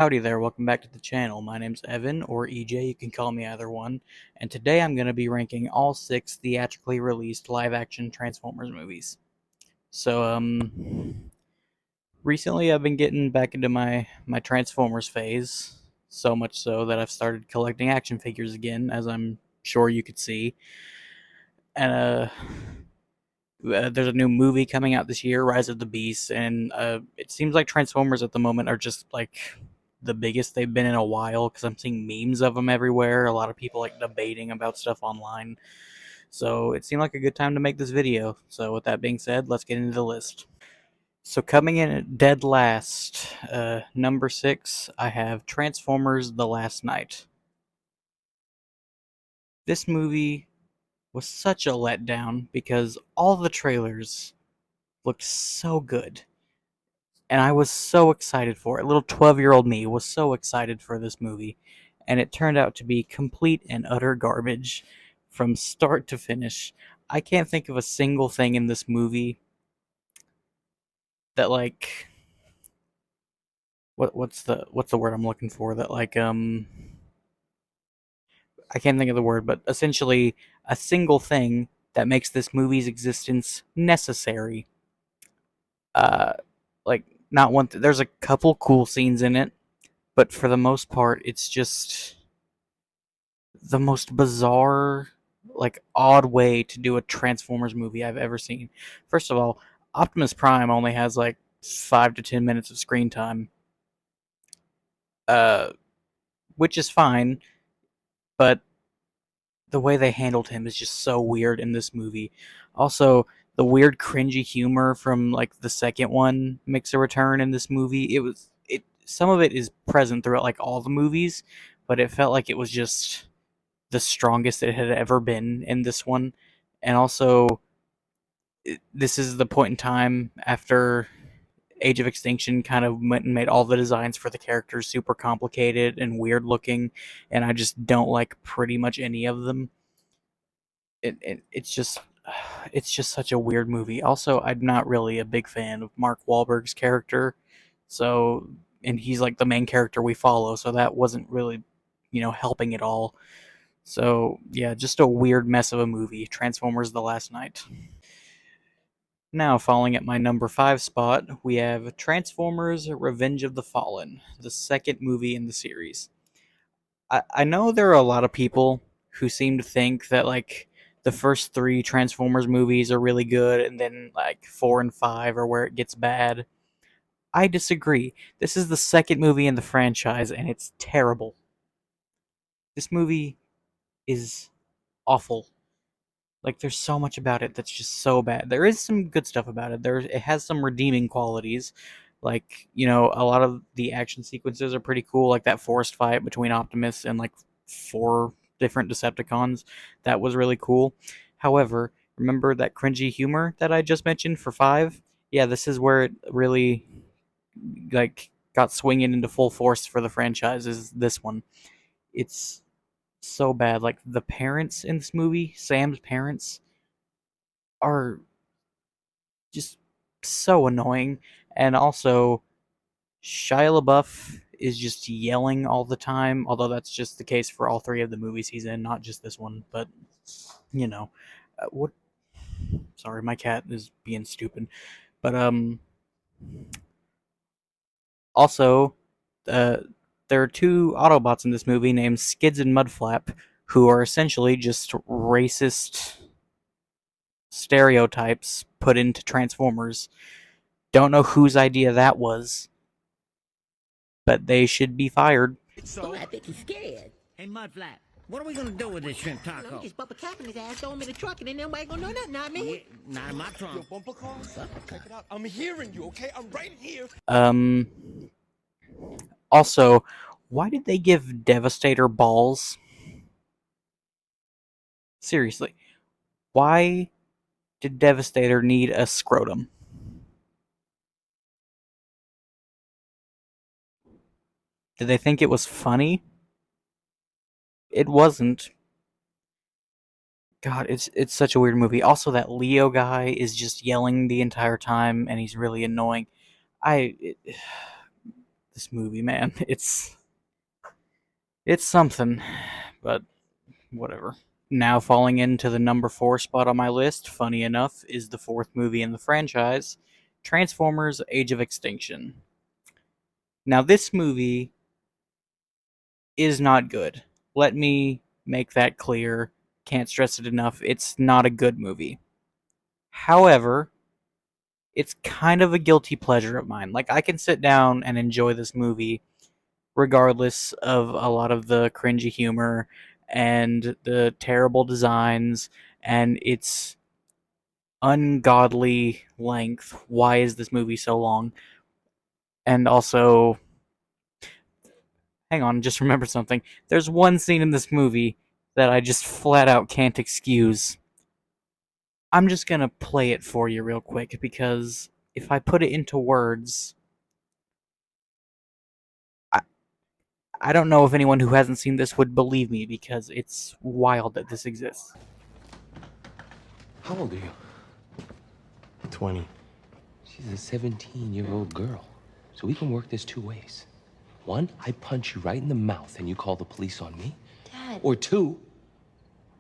Howdy there, welcome back to the channel. My name's Evan, or EJ, you can call me either one, and today I'm going to be ranking all 6 theatrically released live-action Transformers movies. Recently I've been getting back into my Transformers phase, so much so that I've started collecting action figures again, as I'm sure you could see, and there's a new movie coming out this year, Rise of the Beast, and it seems like Transformers at the moment are just like the biggest they've been in a while because I'm seeing memes of them everywhere. A lot of people like debating about stuff online. So it seemed like a good time to make this video. So with that being said, let's get into the list. So coming in at dead last, number 6, I have Transformers: The Last Knight. This movie was such a letdown because all the trailers looked so good. And I was so excited for it. Little 12-year-old me was so excited for this movie. And it turned out to be complete and utter garbage from start to finish. I can't think of a single thing in this movie that what's the word I'm looking for, that I can't think of the word, but essentially a single thing that makes this movie's existence necessary. Uh like not one there's a couple cool scenes in it, but for the most part it's just the most bizarre, odd way to do a Transformers movie I've ever seen. First of all, Optimus Prime only has like 5 to 10 minutes of screen time, uh, which is fine, but the way they handled him is just so weird in this movie. Also, the weird cringy humor from like the second one makes a return in this movie. It some of it is present throughout like all the movies, but it felt like it was just the strongest it had ever been in this one. And also, this is the point in time after Age of Extinction kind of went and made all the designs for the characters super complicated and weird looking, and I just don't like pretty much any of them. It's just it's just such a weird movie. Also, I'm not really a big fan of Mark Wahlberg's character, so and he's like the main character we follow, so that wasn't really, helping at all. So, yeah, just a weird mess of a movie, Transformers: The Last Knight. Now, falling at my number 5 spot, we have Transformers: Revenge of the Fallen, the second movie in the series. I know there are a lot of people who seem to think that, the first 3 Transformers movies are really good, and then, 4 and 5 are where it gets bad. I disagree. This is the second movie in the franchise, and it's terrible. This movie is awful. Like, there's so much about it that's just so bad. There is some good stuff about it. It has some redeeming qualities. Like, a lot of the action sequences are pretty cool. Like that forest fight between Optimus and like 4 different Decepticons. That was really cool. However, remember that cringy humor that I just mentioned for 5? Yeah, this is where it really got swinging into full force for the franchise. Is this one? It's so bad. Like the parents in this movie, Sam's parents, are just so annoying. And also, Shia LaBeouf is just yelling all the time, although that's just the case for all 3 of the movies he's in, not just this one. But, you know, what? Sorry, my cat is being stupid. But, also, uh, there are 2 Autobots in this movie named Skids and Mudflap, who are essentially just racist stereotypes put into Transformers. Don't know whose idea that was, but they should be fired. So I think he's scared. Hey, Mudflap, what are we gonna do with this shrimp I don't know, taco? he just bump a cap in his ass, throw him in the truck, and then nobody gonna know nothing, not me. Yeah, not in my Yo, trunk. bumper cars? Check it out. I'm hearing you, okay? I'm right here. Also, why did they give Devastator balls? Seriously, why did Devastator need a scrotum? Did they think it was funny? It wasn't. God, it's such a weird movie. Also, that Leo guy is just yelling the entire time, and he's really annoying. I it, this movie, man. It's something, but whatever. Now falling into the number 4 spot on my list, funny enough, is the 4th movie in the franchise, Transformers: Age of Extinction. Now this movie is not good. Let me make that clear. Can't stress it enough. It's not a good movie. However, it's kind of a guilty pleasure of mine. Like, I can sit down and enjoy this movie regardless of a lot of the cringy humor and the terrible designs and its ungodly length. Why is this movie so long? And also, hang on, just remember something. There's one scene in this movie that I just flat out can't excuse. I'm just gonna play it for you real quick, because if I put it into words, I don't know if anyone who hasn't seen this would believe me, because it's wild that this exists. How old are you? 20. She's a 17-year-old girl. So we can work this two ways. One, I punch you right in the mouth and you call the police on me. Dad. Or two,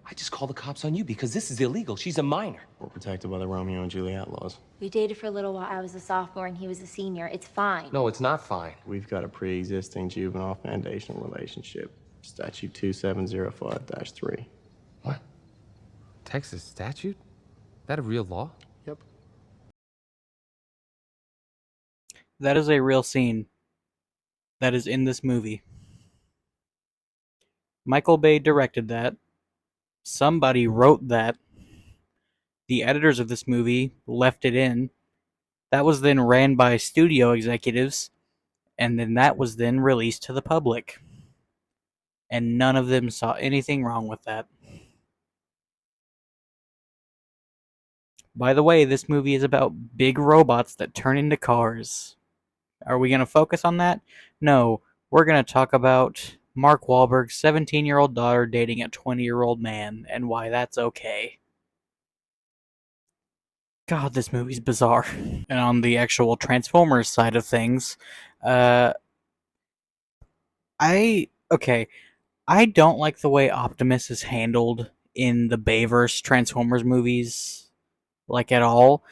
I just call the cops on you because this is illegal. She's a minor. We're protected by the Romeo and Juliet laws. We dated for a little while. I was a sophomore and he was a senior. It's fine. No, it's not fine. We've got a pre-existing juvenile foundational relationship. Statute 2705-3. What? Texas statute? That a real law? Yep. That is a real scene that is in this movie. Michael Bay directed that. Somebody wrote that. The editors of this movie left it in. That was then ran by studio executives, and then that was then released to the public. And none of them saw anything wrong with that. By the way, this movie is about big robots that turn into cars. Are we going to focus on that? No, we're going to talk about Mark Wahlberg's 17-year-old daughter dating a 20-year-old man, and why that's okay. God, this movie's bizarre. And on the actual Transformers side of things, I don't like the way Optimus is handled in the Bayverse Transformers movies, like, at all.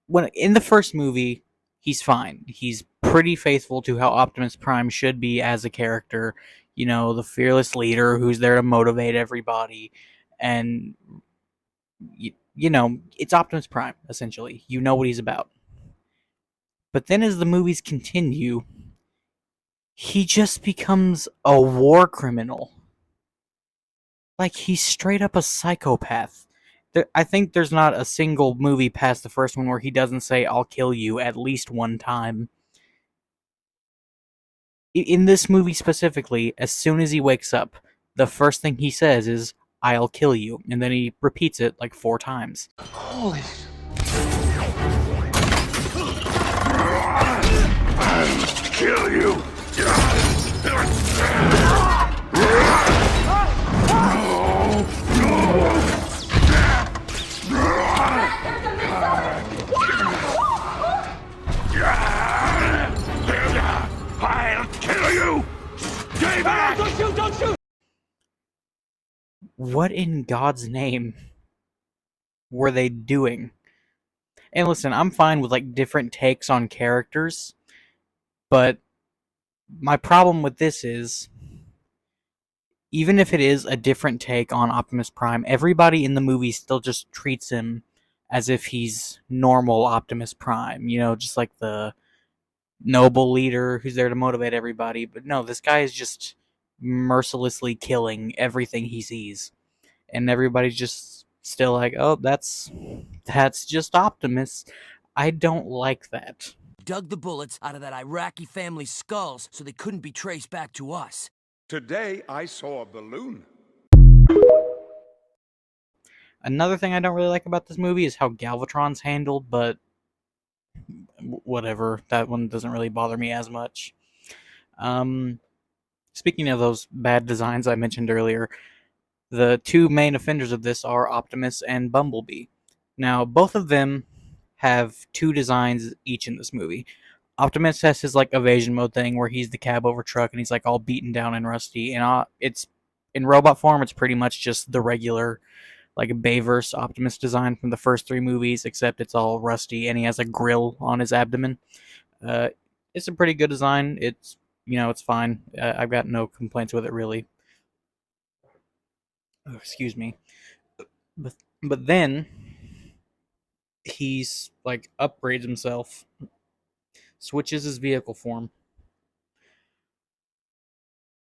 When in the first movie, he's fine. He's pretty faithful to how Optimus Prime should be as a character. You know, the fearless leader who's there to motivate everybody. And, you know, it's Optimus Prime, essentially. You know what he's about. But then as the movies continue, he just becomes a war criminal. Like, he's straight up a psychopath. I think there's not a single movie past the first one where he doesn't say, "I'll kill you," at least one time. In this movie specifically, as soon as he wakes up, the first thing he says is, "I'll kill you," and then he repeats it like 4 times. Holy... I'll kill you! I'll kill you! Stay back! Don't shoot! Don't shoot! What in God's name were they doing? And listen, I'm fine with, like, different takes on characters, but my problem with this is, even if it is a different take on Optimus Prime, everybody in the movie still just treats him as if he's normal Optimus Prime, you know, just like the noble leader who's there to motivate everybody. But no, this guy is just mercilessly killing everything he sees, and everybody's just still like, "Oh, that's just Optimus." I don't like that. Dug the bullets out of that Iraqi family's skulls so they couldn't be traced back to us. Today I saw a balloon. Another thing I don't really like about this movie is how Galvatron's handled, but whatever. That one doesn't really bother me as much. Speaking of those bad designs I mentioned earlier, the 2 main offenders of this are Optimus and Bumblebee. Now, both of them have 2 designs each in this movie. Optimus has his like evasion mode thing where he's the cab over truck and he's like all beaten down and rusty. And it's in robot form, it's pretty much just the regular like Bayverse Optimus design from the first 3 movies, except it's all rusty and he has a grill on his abdomen. It's a pretty good design. It's it's fine. I've got no complaints with it really. Oh, excuse me. But then he's like upgrades himself, switches his vehicle form,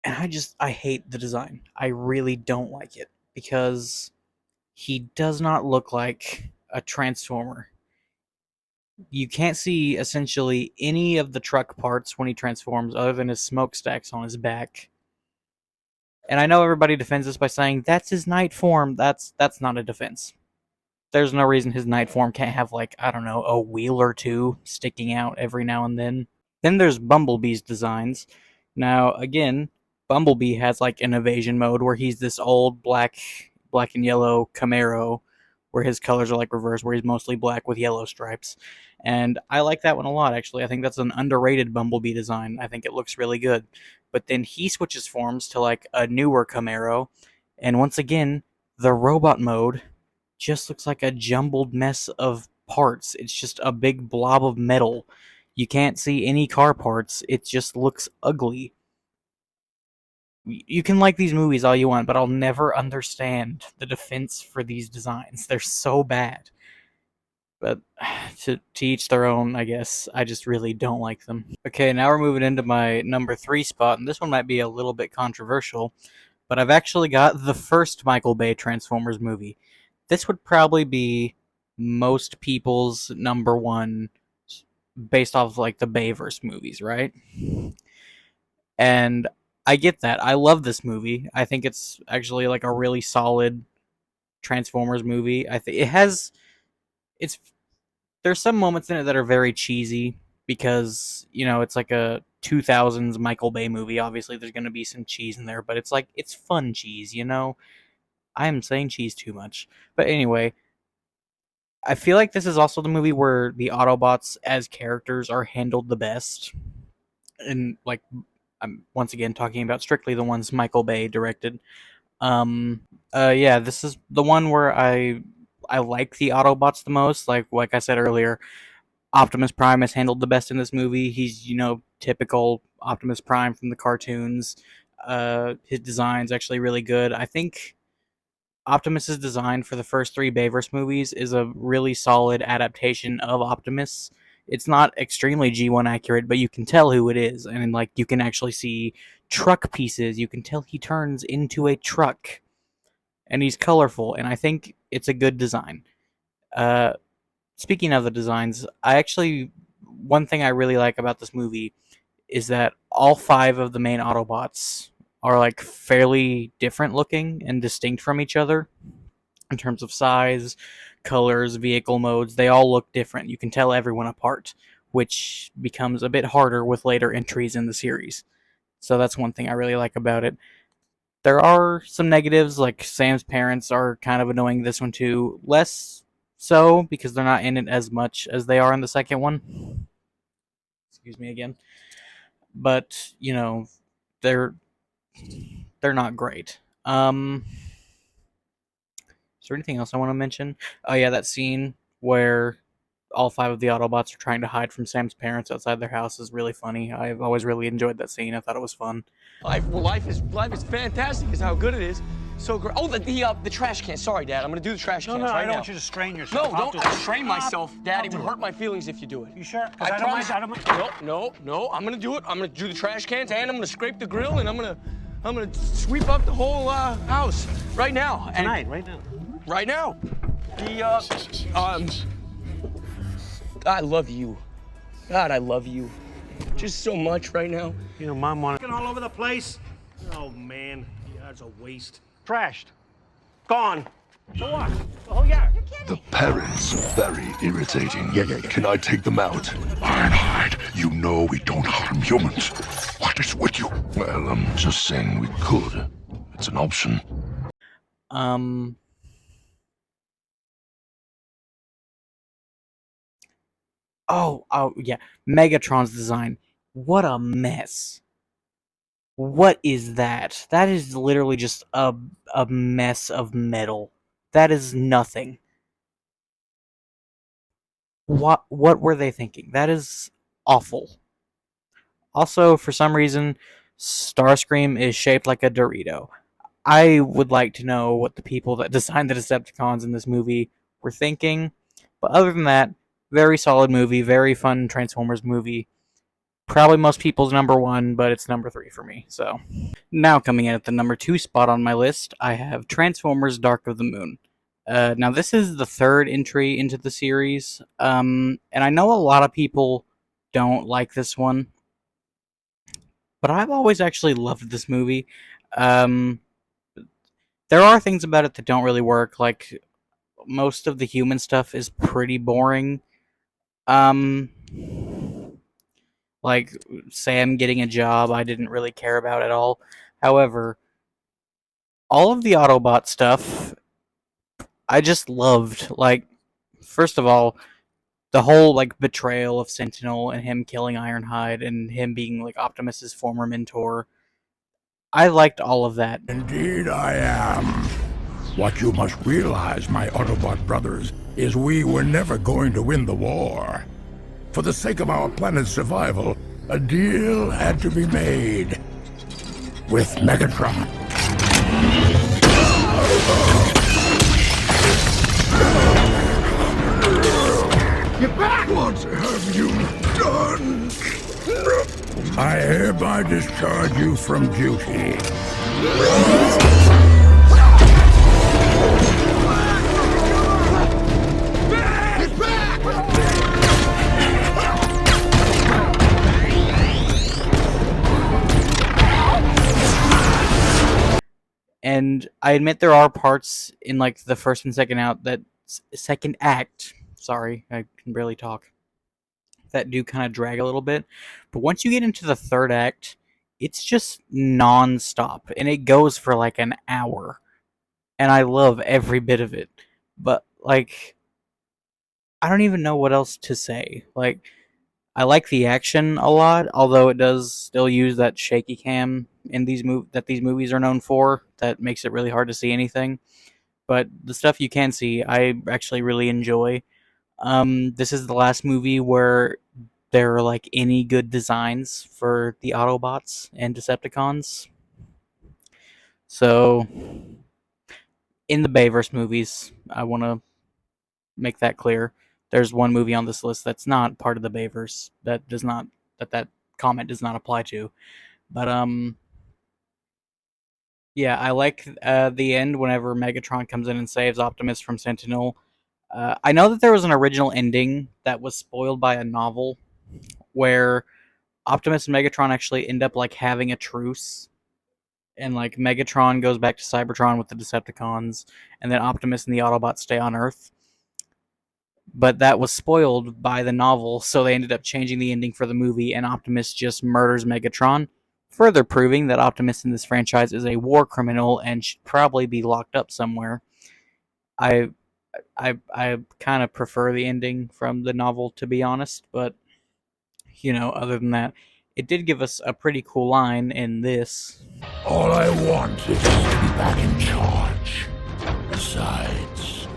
and I hate the design. I really don't like it because he does not look like a transformer. You can't see essentially any of the truck parts when he transforms other than his smokestacks on his back. And I know everybody defends this by saying that's his night form. That's not a defense. There's no reason his night form can't have, like, I don't know, a wheel or two sticking out every now and then. Then there's Bumblebee's designs. Now, again, Bumblebee has like an evasion mode where he's this old black and yellow Camaro where his colors are like reversed, where he's mostly black with yellow stripes. And I like that one a lot, actually. I think that's an underrated Bumblebee design. I think it looks really good. But then he switches forms to like a newer Camaro, and once again, the robot mode just looks like a jumbled mess of parts. It's just a big blob of metal. You can't see any car parts. It just looks ugly. You can like these movies all you want, but I'll never understand the defense for these designs. They're so bad. But to each their own, I guess. I just really don't like them. Okay, now we're moving into my number 3 spot, and this one might be a little bit controversial, but I've actually got the first Michael Bay Transformers movie. This would probably be most people's number 1 based off of like the Bayverse movies, right? And I get that. I love this movie. I think it's actually like a really solid Transformers movie. I think there's some moments in it that are very cheesy because, it's like a 2000s Michael Bay movie. Obviously there's going to be some cheese in there, but it's like it's fun cheese, I am saying cheese too much. But anyway, I feel like this is also the movie where the Autobots as characters are handled the best. And like I'm once again talking about strictly the ones Michael Bay directed. This is the one where I like the Autobots the most. Like I said earlier, Optimus Prime is handled the best in this movie. He's, typical Optimus Prime from the cartoons. His design's actually really good. I think Optimus's design for the first 3 Bayverse movies is a really solid adaptation of Optimus. It's not extremely G1 accurate, but you can tell who it is, and like you can actually see truck pieces. You can tell he turns into a truck, and he's colorful, and I think it's a good design. Speaking of the designs, one thing I really like about this movie is that all 5 of the main Autobots are like fairly different looking and distinct from each other in terms of size, colors, vehicle modes. They all look different. You can tell everyone apart, which becomes a bit harder with later entries in the series. So that's one thing I really like about it. There are some negatives, like Sam's parents are kind of annoying this one too. Less so, because they're not in it as much as they are in the second one. Excuse me again. But, they're not great. Is there anything else I want to mention? Oh yeah, that scene where all 5 of the Autobots are trying to hide from Sam's parents outside their house is really funny. I've always really enjoyed that scene. I thought it was fun. Life is fantastic. Is how good it is. So great. Oh, the trash can. Sorry, Dad. I'm gonna do the trash can. No, right I don't now. want you to strain yourself. No, don't strain myself, Dad. It would hurt my feelings if you do it. You sure? I promise. No. I'm gonna do it. I'm gonna do the trash cans, and I'm gonna scrape the grill, and I'm gonna sweep up the whole house right now. Tonight, right now. Right now. I love you. God, I love you. Just so much right now. Mom wanted all over the place. Oh, man. Yeah, it's a waste. Trashed. Gone. So what? Oh, yeah. The parents are very irritating. Can I take them out? Ironhide, you know we don't harm humans. What is with you? Well, I'm just saying we could. It's an option. Oh yeah, Megatron's design. What a mess. What is that? That is literally just a mess of metal. That is nothing. What were they thinking? That is awful. Also, for some reason, Starscream is shaped like a Dorito. I would like to know what the people that designed the Decepticons in this movie were thinking. But other than that, very solid movie, very fun Transformers movie. Probably most people's number one, but it's number 3 for me. So now coming in at the number 2 spot on my list, I have Transformers: Dark of the Moon. Now this is the third entry into the series, and I know a lot of people don't like this one, but I've always actually loved this movie. Um, there are things about it that don't really work, like most of the human stuff is pretty boring. Um, like Sam getting a job, I didn't really care about at all. However, all of the Autobot stuff, I just loved. Like, first of all, the whole like betrayal of Sentinel and him killing Ironhide and him being like Optimus's former mentor. I liked all of that. Indeed I am. What you must realize, my Autobot brothers, is we were never going to win the war. For the sake of our planet's survival, a deal had to be made with Megatron. Get back! What have you done? I hereby discharge you from duty. Get back! And I admit there are parts in like the first and second act. Sorry, I can barely talk. That do kind of drag a little bit, but once you get into the third act, it's just non-stop, and it goes for like an hour, and I love every bit of it. But like, I don't even know what else to say. Like, I like the action a lot, although it does still use that shaky cam in these movies are known for. That makes it really hard to see anything. But the stuff you can see, I actually really enjoy. This is the last movie where there are like any good designs for the Autobots and Decepticons. So, in the Bayverse movies, I want to make that clear. There's one movie on this list that's not part of the Bayverse that comment does not apply to. But yeah, I like the end whenever Megatron comes in and saves Optimus from Sentinel. I know that there was an original ending that was spoiled by a novel where Optimus and Megatron actually end up like having a truce, and like Megatron goes back to Cybertron with the Decepticons, and then Optimus and the Autobots stay on Earth. But that was spoiled by the novel, so they ended up changing the ending for the movie, and Optimus just murders Megatron, further proving that Optimus in this franchise is a war criminal and should probably be locked up somewhere. I kind of prefer the ending from the novel, to be honest, but other than that, it did give us a pretty cool line in this. All I want is to be back in charge. Besides,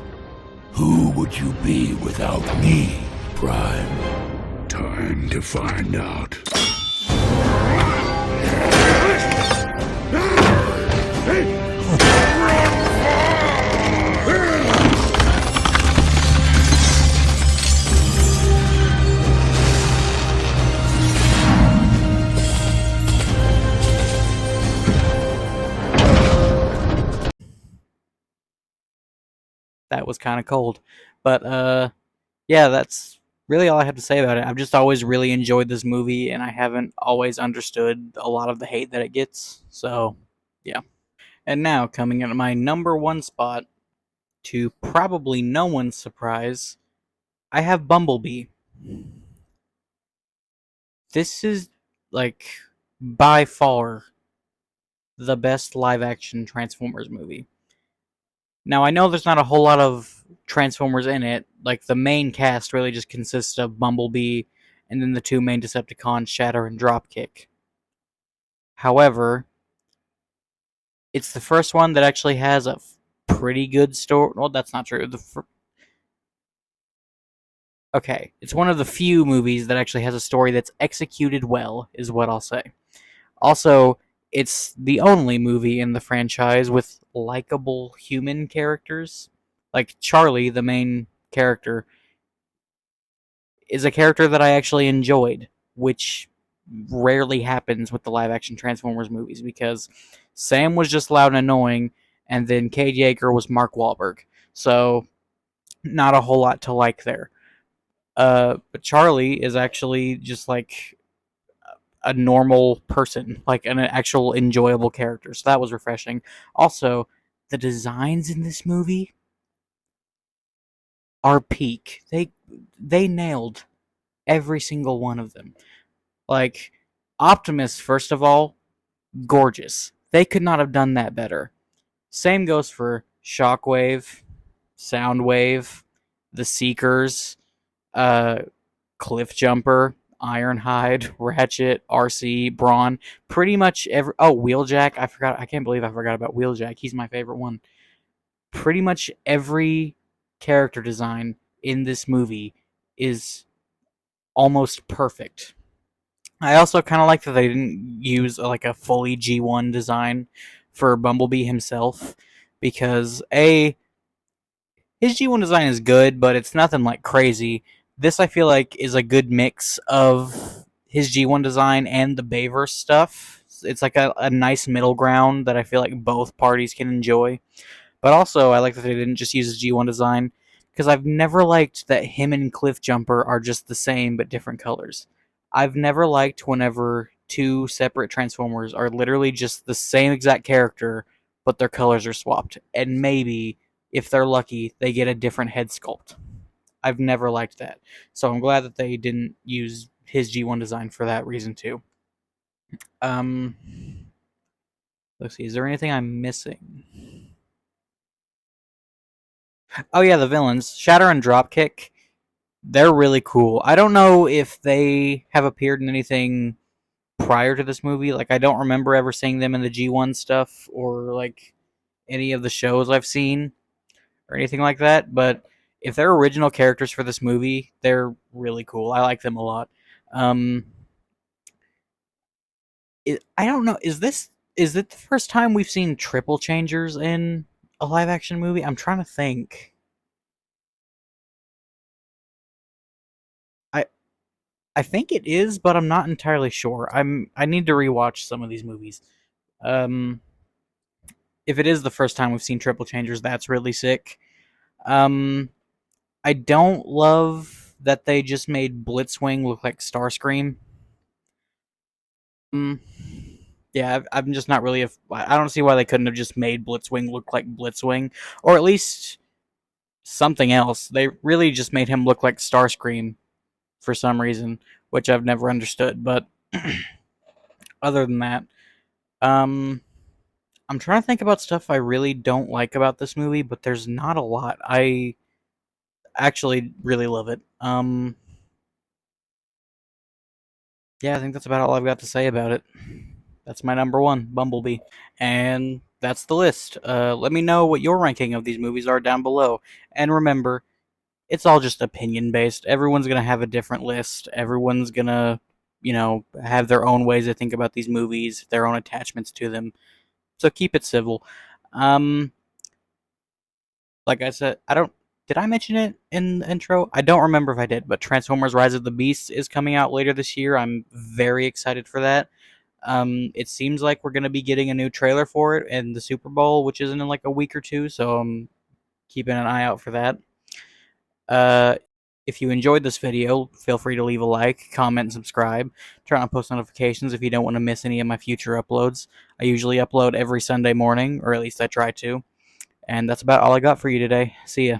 who would you be without me, Prime? Time to find out. That was kind of cold. But yeah, that's really all I have to say about it. I've just always really enjoyed this movie, and I haven't always understood a lot of the hate that it gets. So, yeah. And now, coming in at my number 1 spot, to probably no one's surprise, I have Bumblebee. This is, like, by far the best live-action Transformers movie. Now, I know there's not a whole lot of Transformers in it. Like, the main cast really just consists of Bumblebee and then the two main Decepticons, Shatter and Dropkick. However, it's the first one that actually has a pretty good story. Well, that's not true. Okay, it's one of the few movies that actually has a story that's executed well, is what I'll say. Also, it's the only movie in the franchise with likable human characters. Like Charlie, the main character, is a character that I actually enjoyed, which rarely happens with the live-action Transformers movies, because Sam was just loud and annoying, and then Cade Yeager was Mark Wahlberg. So, not a whole lot to like there. But Charlie is actually just like a normal person, like an actual enjoyable character. So that was refreshing. Also, the designs in this movie are peak. They nailed every single one of them. Like Optimus, first of all, gorgeous. They could not have done that better. Same goes for Shockwave, Soundwave, the Seekers, Cliffjumper, Ironhide, Ratchet, RC, Brawn, pretty much every... Oh, Wheeljack, I forgot. I can't believe I forgot about Wheeljack. He's my favorite one. Pretty much every character design in this movie is almost perfect. I also kind of like that they didn't use like a fully G1 design for Bumblebee himself, because his G1 design is good, but it's nothing like crazy. This, I feel like, is a good mix of his G1 design and the Bayverse stuff. It's like a nice middle ground that I feel like both parties can enjoy. But also, I like that they didn't just use his G1 design, because I've never liked that him and Cliffjumper are just the same but different colors. I've never liked whenever two separate Transformers are literally just the same exact character, but their colors are swapped. And maybe, if they're lucky, they get a different head sculpt. I've never liked that. So I'm glad that they didn't use his G1 design for that reason too. Let's see, is there anything I'm missing? Oh yeah, the villains. Shatter and Dropkick. They're really cool. I don't know if they have appeared in anything prior to this movie. Like, I don't remember ever seeing them in the G1 stuff or like any of the shows I've seen or anything like that, but if they're original characters for this movie, they're really cool. I like them a lot. I don't know. Is it the first time we've seen triple changers in a live action movie? I'm trying to think. I think it is, but I'm not entirely sure. I need to rewatch some of these movies. If it is the first time we've seen triple changers, that's really sick. I don't love that they just made Blitzwing look like Starscream. Yeah, I'm just not really... I don't see why they couldn't have just made Blitzwing look like Blitzwing. Or at least something else. They really just made him look like Starscream for some reason, which I've never understood. But other than that, I'm trying to think about stuff I really don't like about this movie, but there's not a lot. I actually really love it. Yeah, I think that's about all I've got to say about it. That's my number one, Bumblebee. And that's the list. Let me know what your ranking of these movies are down below. And remember, it's all just opinion-based. Everyone's going to have a different list. Everyone's going to, have their own ways to think about these movies, their own attachments to them. So keep it civil. Like I said, did I mention it in the intro? I don't remember if I did, but Transformers Rise of the Beasts is coming out later this year. I'm very excited for that. It seems like we're going to be getting a new trailer for it in the Super Bowl, which isn't in like a week or two, so I'm keeping an eye out for that. If you enjoyed this video, feel free to leave a like, comment, and subscribe. Turn on post notifications if you don't want to miss any of my future uploads. I usually upload every Sunday morning, or at least I try to. And that's about all I got for you today. See ya.